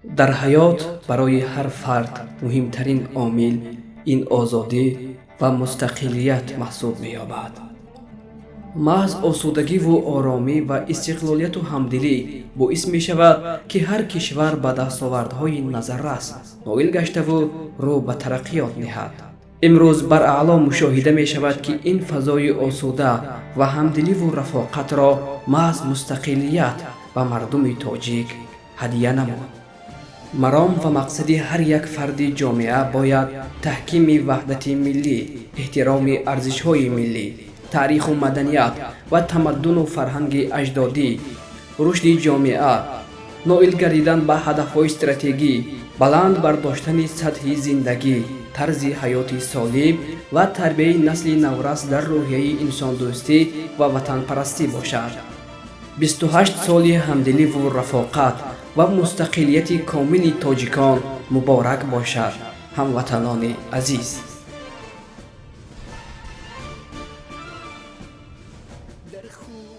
дар ҳаёт барои ҳар фард муҳимтарин омил ин озодӣ ва мустақилият маҳсуб меёбад. маҳз осудагиву оромӣ ва истиқлолияту ҳамдилӣ боис мешавад, ки ҳар кишвар ба дастовардҳои назаррас ноил гаштаву рӯ ба тараққиёт диҳад. имрӯз баръаъло мушоҳида мешавад, ки ин фазои осуда ва ҳамдиливу рафоқатро маҳз мустақилият ба мардуми тоҷик ҳадия намуд. маром ва мақсади ҳар як фарди ҷомеа бояд таҳкими ваҳдати миллӣ, эҳтироми арзишҳои миллӣ, таъриху маданият ва тамаддуну фарҳанги аҷдодӣ, рушди ҷомеа, ноил гардидан ба ҳадафҳои стратегӣ, баланд бардоштани сатҳи зиндагӣ, тарзи ҳаёти солим ва тарбияи насли наврас дар рӯҳияи инсондӯстӣ ва ватанпарастӣ бошад. 28 соли ҳамдиливу рафоқат ва мустақилияти комили тоҷикон муборак бошад, ҳамватанони азиз. در خون